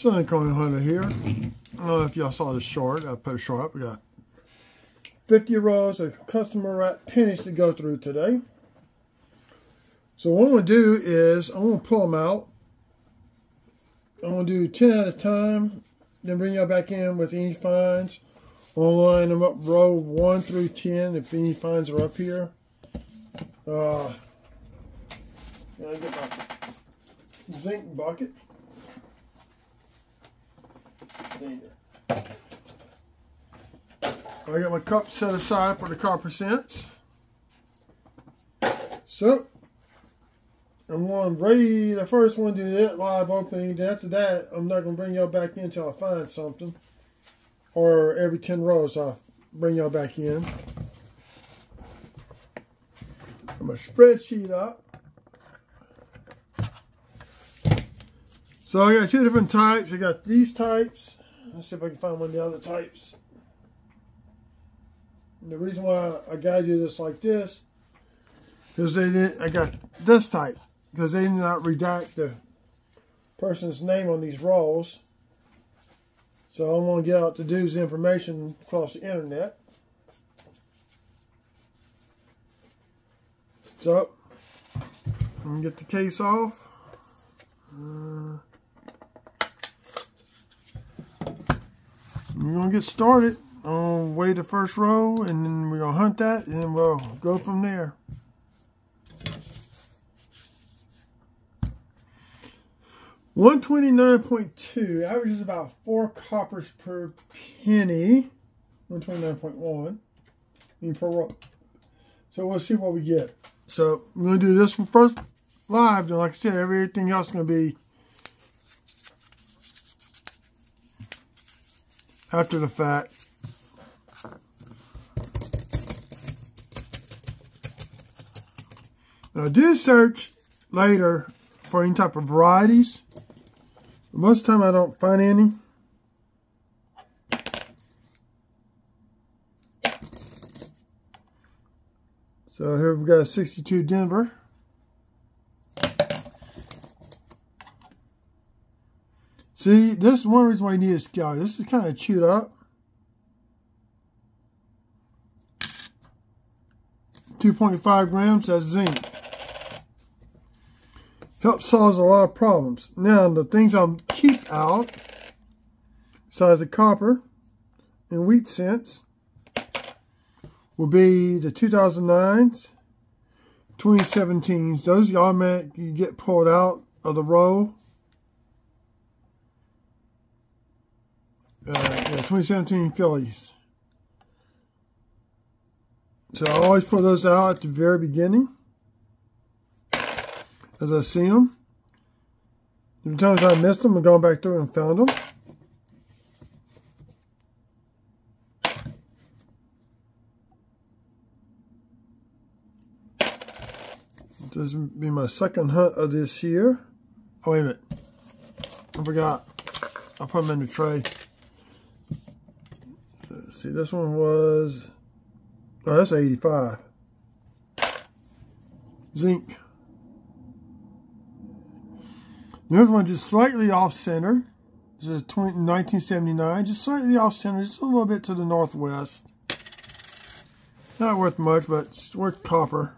Sunny Coin Hunter here. I don't know if y'all saw the short. I put a short up. We got 50 rows of customer wrapped pennies to go through today. So what I'm going to do is I'm going to pull them out. I'm going to do 10 at a time. Then bring y'all back in with any finds. I'll line them up row 1 through 10 if any finds are up here. I get my zinc bucket. I got my cup set aside for the copper cents. So I'm going to ready the first one, do that live opening. Then after that, I'm not going to bring y'all back in until I find something. Or every 10 rows, I'll bring y'all back in. I'm going to spreadsheet up. So I got two different types. I got these types. Let's see if I can find one of the other types. And the reason why I gotta do this like this, because they didn't. I got this type because they did not redact the person's name on these rolls. So I want to get out the dude's information across the internet. So I'm gonna get the case off. We're going to get started on weigh the first row, and then we're going to hunt that, and then we'll go from there. $129.2 averages about 4 coppers per penny. 129.1 per row. So we'll see what we get. So we're going to do this one first live, and like I said, everything else is going to be after the fact. Now do search later for any type of varieties. Most of the time I don't find any. So here we've got a 62 Denver. See, this is one reason why you need a scale. This is kind of chewed up. 2.5 grams, that's zinc. Helps solve a lot of problems. Now, the things I'll keep out, besides the copper and wheat cents, will be the 2009s, 2017s. Those automatically get pulled out of the roll. 2017 Phillies. So I always pull those out at the very beginning as I see them. The times I missed them, I've gone back through and found them. This will be my second hunt of this year. Oh, wait a minute. I forgot. I'll put them in the tray. See, this one was, oh, that's 85. Zinc. This one just slightly off-center. This is 1979, just slightly off-center, just a little bit to the northwest. Not worth much, but it's worth copper.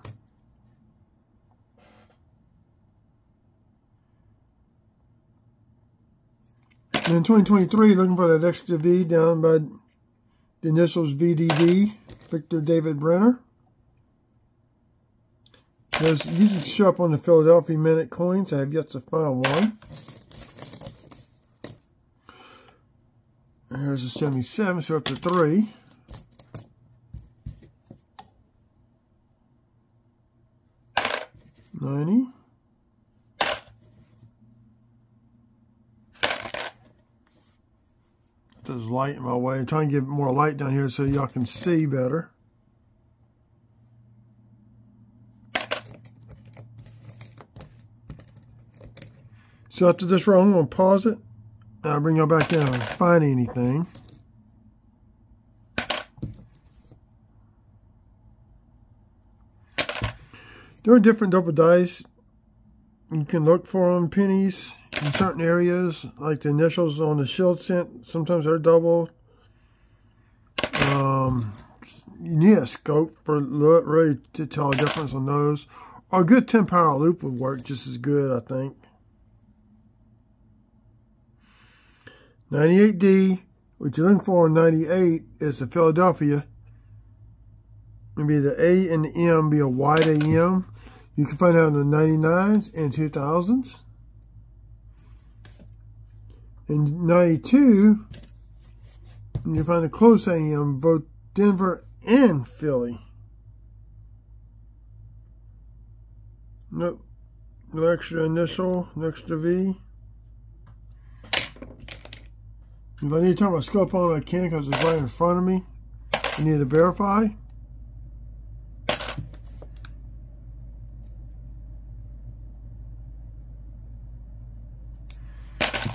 And in 2023, looking for that extra V down by the initials VDD, Victor David Brenner. Those usually show up on the Philadelphia Minute coins. I have yet to find one. And here's a 77, so up to 3. $90. There's light in my way. I'm trying to get more light down here so y'all can see better. So after this row, I'm going to pause it. And I'll bring y'all back in and find anything. There are different double dice. You can look for them, pennies. in certain areas, like the initials on the shield cent, sometimes they're doubled. You need a scope for really to tell a difference on those. Or a good 10 power loop would work just as good, I think. 98D, what you're looking for in 98 is the Philadelphia. Maybe the A and the M be a wide AM. You can find out in the 99s and 2000s. In 92, you can find the close AM, both Denver and Philly. Nope. No extra initial, no extra V. If I need to turn my scope on, I can because it's right in front of me. I need to verify.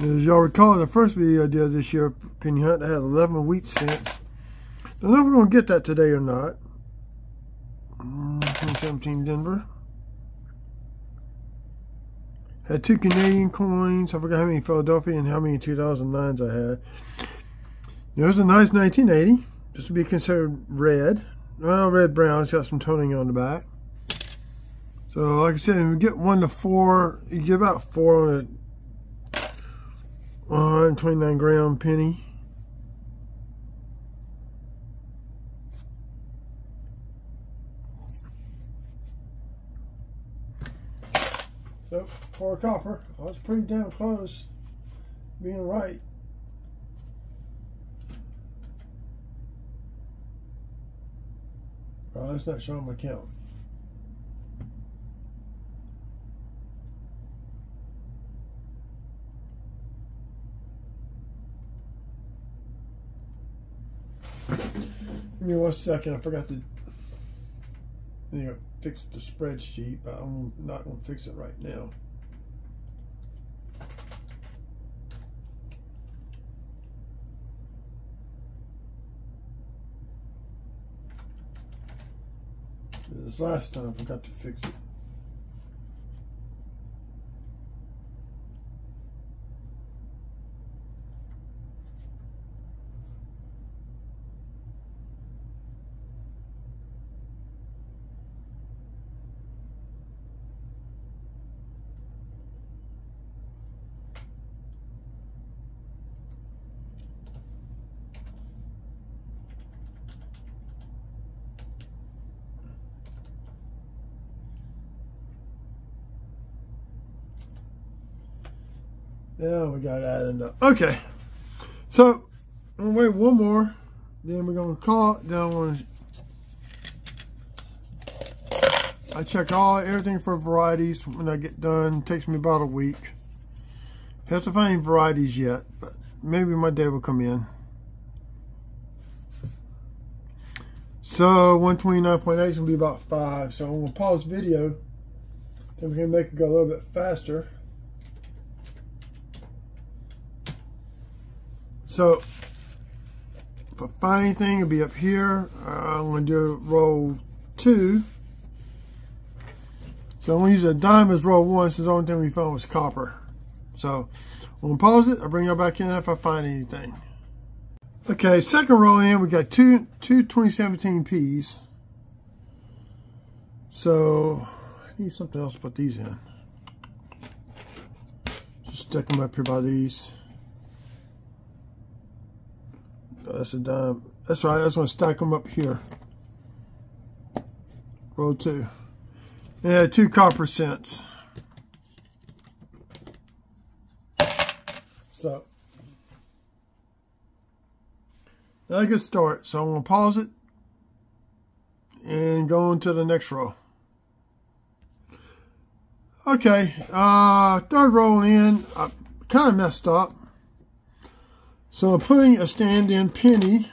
As y'all recall, the first video I did this year, penny hunt, I had 11 wheat cents. I don't know if we're going to get that today or not. 2017 Denver. Had 2 Canadian coins. I forgot how many Philadelphia and how many 2009s I had. There's a nice 1980. This would be considered red. Well, red-brown. It's got some toning on the back. So, like I said, if you get 1 to 4, you get about 4 on a 129 gram penny. So, for a copper, I was pretty damn close being right. Oh, that's not showing my count. Give me 1 second. I forgot to fix the spreadsheet, but I'm not going to fix it right now. This last time I forgot to fix it. Now we got to add enough. Okay, so I'm gonna wait one more, then we're gonna call it. Then I check everything for varieties when I get done. It takes me about a week. Have to find any varieties yet, but maybe my day will come in. So 129.8 is gonna be about 5. So I'm gonna pause video. Then we can make it go a little bit faster. So, if I find anything, it'll be up here. I'm going to do row 2. So, I'm going to use a dime as row 1 since the only thing we found was copper. So, I'm going to pause it. I'll bring you back in if I find anything. Okay, second row in, we got two 2017 Ps. So, I need something else to put these in. Just stick them up here by these. That's a dime. That's right. I just want to stack them up here. Row 2. Yeah, 2 copper cents. So now I get started. So I'm going to pause it and go on to the next row. Okay, third row in, I kind of messed up. So I'm putting a stand-in penny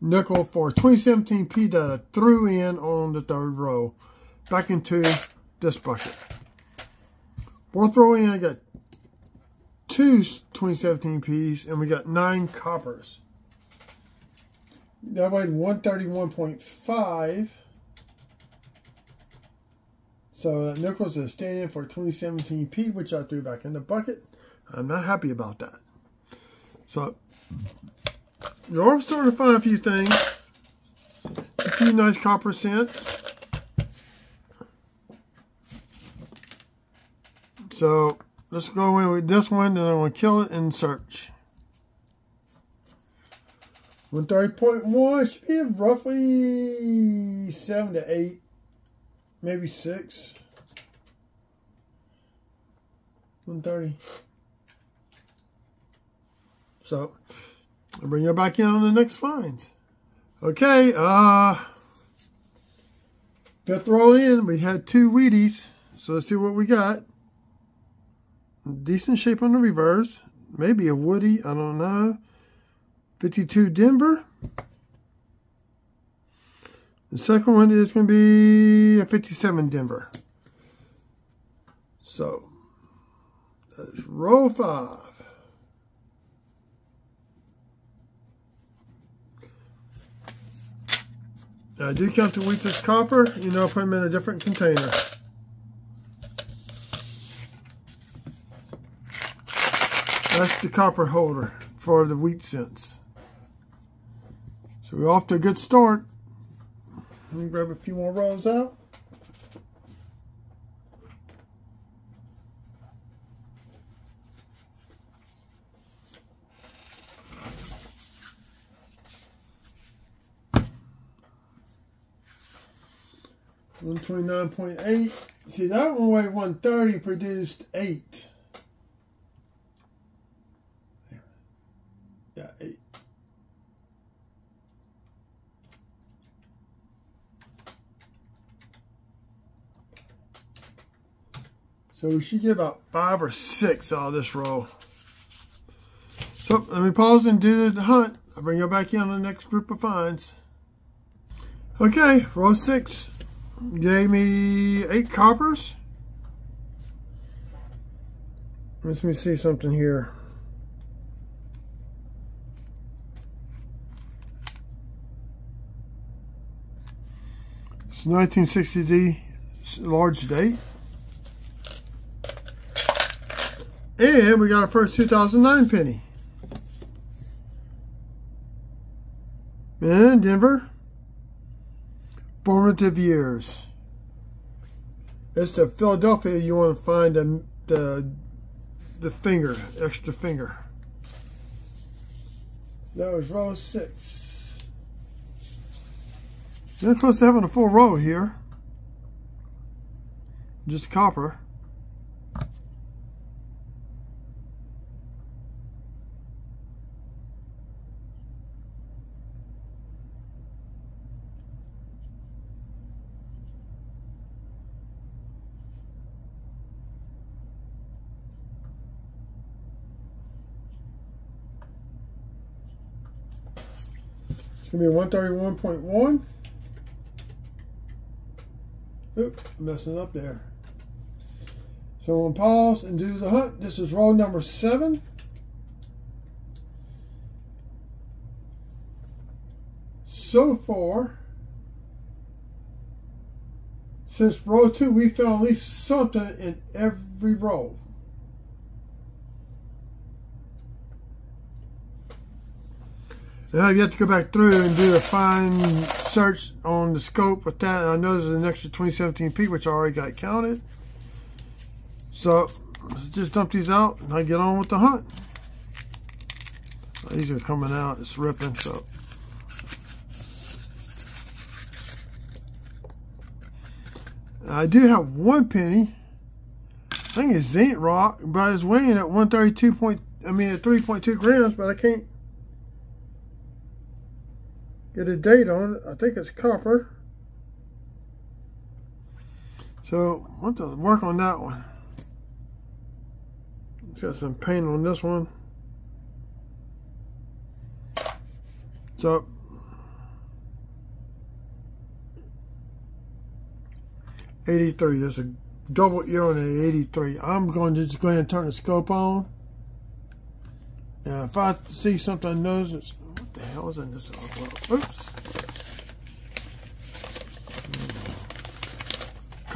nickel for 2017 P that I threw in on the third row back into this bucket. Fourth row in, I got 2 2017 Ps and we got 9 coppers. That weighed 131.5. So nickels is standing for 2017P, which I threw back in the bucket. I'm not happy about that. So you're starting to find a few things. A few nice copper cents. So let's go in with this one, then I'm going to kill it and search. 130.1 should be roughly 7 to 8, maybe 6. 130. So I'll bring you back in on the next finds. Okay, fifth roll in, we had 2 Wheaties. So let's see what we got. Decent shape on the reverse. Maybe a Woody, I don't know. 52 Denver. The second one is going to be a 57 Denver. So, that's roll 5. I do count the wheats as copper. You know, put them in a different container. That's the copper holder for the wheat cents. So we're off to a good start. Let me grab a few more rolls out. $129.8. See, that one weighed 130, produced 8. Yeah, 8. So we should get about 5 or 6 out of this roll. So let me pause and do the hunt. I'll bring you back in on the next group of finds. Okay, roll 6. Gave me 8 coppers. Let me see something here. It's 1960D large date. And we got our first 2009 penny. And Denver. Formative years. It's the Philadelphia. You want to find the finger, extra finger. That was row 6. You're close to having a full row here. Just copper. It's going to be 131.1. Oop, messing up there. So we'll pause and do the hunt. This is roll number 7. So far, since row 2, we found at least something in every row. Now you have to go back through and do a fine search on the scope with that. And I know there's an extra 2017P, which I already got counted. So let's just dump these out and I get on with the hunt. These are coming out, it's ripping, so. I do have 1 penny. I think it's zinc rock, but it's weighing at 3.2 grams, but I can't get a date on it. I think it's copper. So I want to work on that one. It's got some paint on this one. So $83. There's a double ear on the 83. I'm going to just go ahead and turn the scope on. And if I see something I notice, what the hell is in this? Oops.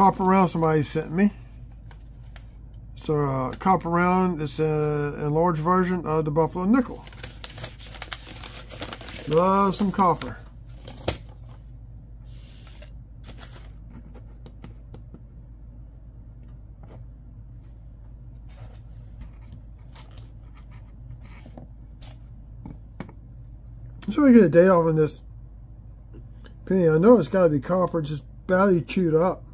copper round somebody sent me. So copper round is an enlarged version of the Buffalo nickel. Love some copper. So we get a date off on this penny. I know it's got to be copper, just barely chewed up.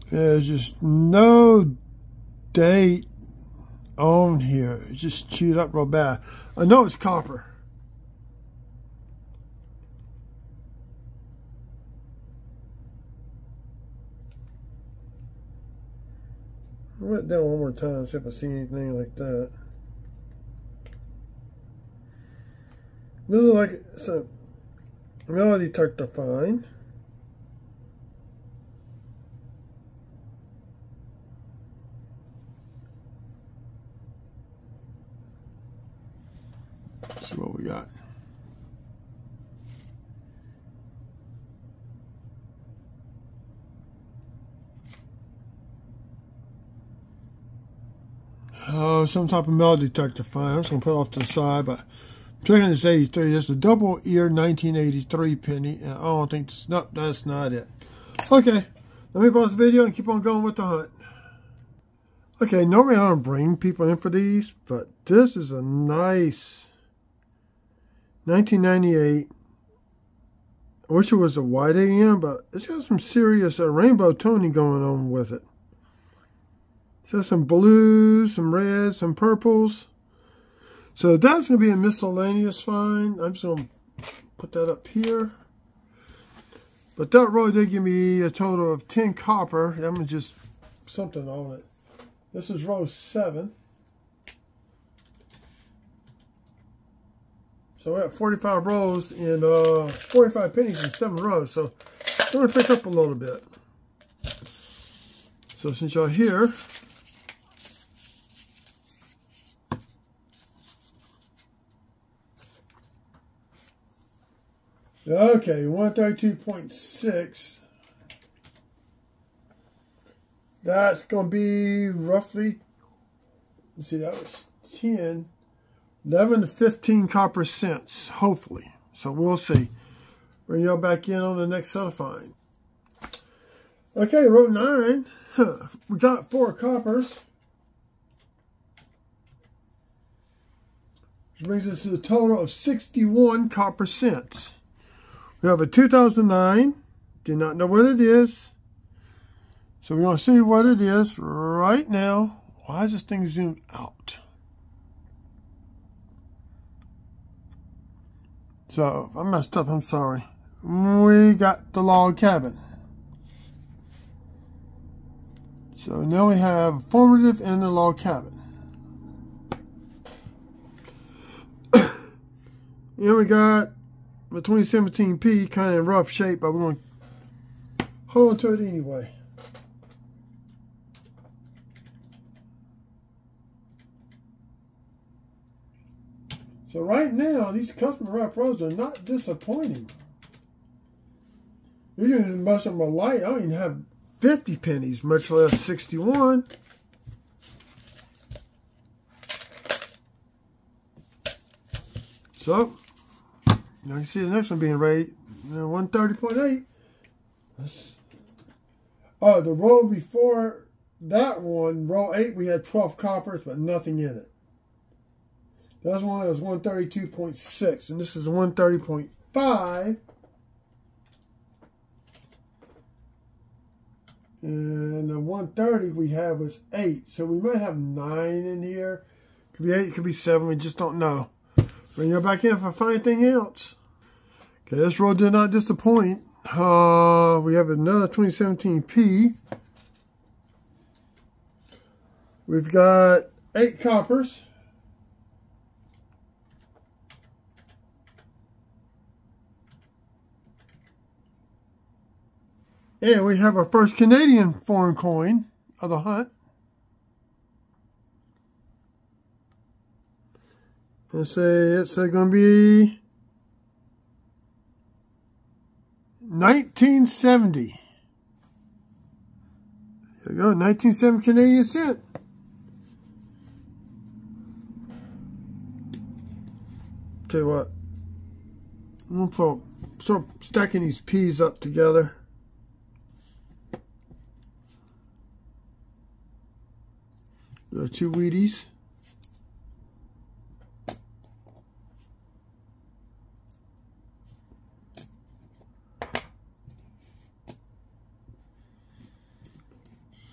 There's just no date on here. It's just chewed up real bad. I know it's copper. I'll write it down one more time, see if I see anything like that. This is like so melody tuck to find. See what we got. Oh, some type of metal detector fine. I'm just going to put it off to the side, but I'm checking this 83. That's a double ear 1983 penny, and I don't think this, nope, that's not it. Okay, let me pause the video and keep on going with the hunt. Okay, normally I don't bring people in for these, but this is a nice 1998. I wish it was a white AM, but it's got some serious rainbow toning going on with it. So some blues, some reds, some purples. So that's going to be a miscellaneous find. I'm just going to put that up here. But that row did give me a total of 10 copper. I'm going to just something on it. This is row 7. So we have 45 rows and 45 pennies in 7 rows. So I'm going to pick up a little bit. So since y'all here, okay, 132.6. That's going to be roughly, let's see, that was 10, 11 to 15 copper cents, hopefully. So we'll see. Bring y'all back in on the next set of find. Okay, row 9. We got 4 coppers. Which brings us to a total of 61 copper cents. We have a 2009. Do not know what it is. So we're going to see what it is right now. Why is this thing zoomed out? So if I messed up, I'm sorry. We got the log cabin. So now we have formative and the log cabin. And we got the 2017P, kind of in rough shape, but we're going to hold on to it anyway. So right now, these customer wrap rolls are not disappointing. Usually most of them are light. I don't even have 50 pennies, much less 61. So, now you see the next one being rated 130.8. Oh, the row before that one, row 8, we had 12 coppers, but nothing in it. That one was 132.6, and this is 130.5. And the 130 we had was 8, so we might have 9 in here. Could be 8, could be 7, we just don't know. Bring you back in if I find anything else. Okay, this row did not disappoint. We have another 2017P. We've got 8 coppers. And we have our first Canadian foreign coin of the hunt. Let's say it's going to be 1970. There you go, 1970 Canadian cent. Tell you what, I'm going to start stacking these peas up together. There are 2 Wheaties.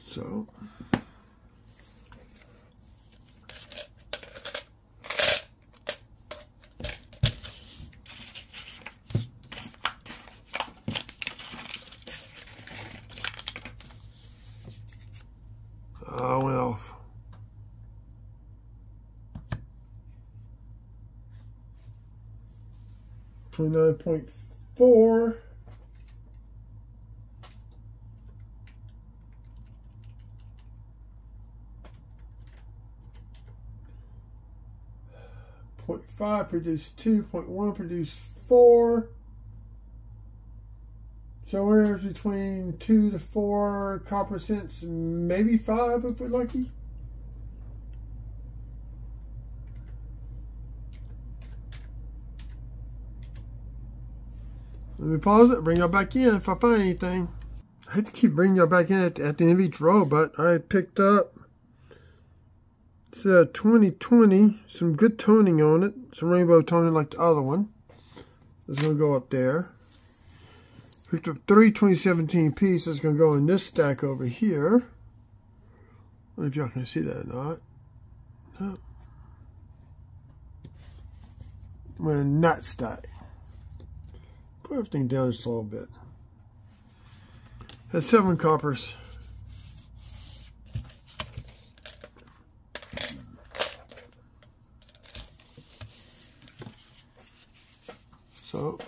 So, I went off. $29.4. .5 produced 2, .1 produced 4. Somewhere between 2 to 4 copper cents, maybe 5 if we're lucky. Let me pause it, bring y'all back in if I find anything. I hate to keep bringing y'all back in at the end of each row, but I picked up, it's 2020, some good toning on it, some rainbow toning like the other one. It's going to go up there. Picked up 3 2017 pieces. It's going to go in this stack over here. I don't know if y'all can see that or not. No. We're in that stack. Put everything down just a little bit. Has 7 coppers. So,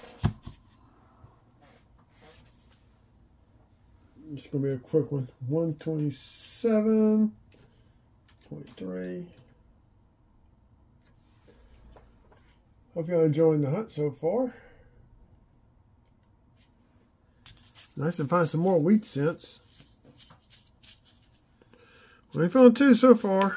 it's going to be a quick one. 127.3. Hope y'all enjoying the hunt so far. Nice to find some more wheat cents. We ain't found 2 so far.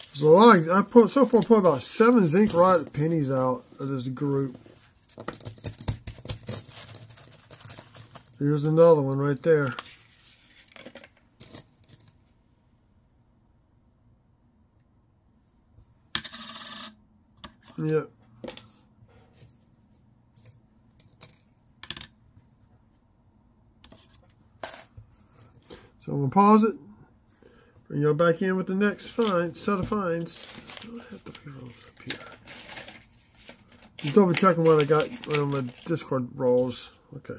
There's a lot. I so far put about 7 zinc rod pennies out of this group. Here's another one right there. Yep. So I'm going to pause it. Bring y'all back in with the next set of finds. I have to be rolls up here. Just double checking what I got on my Discord rolls. Okay.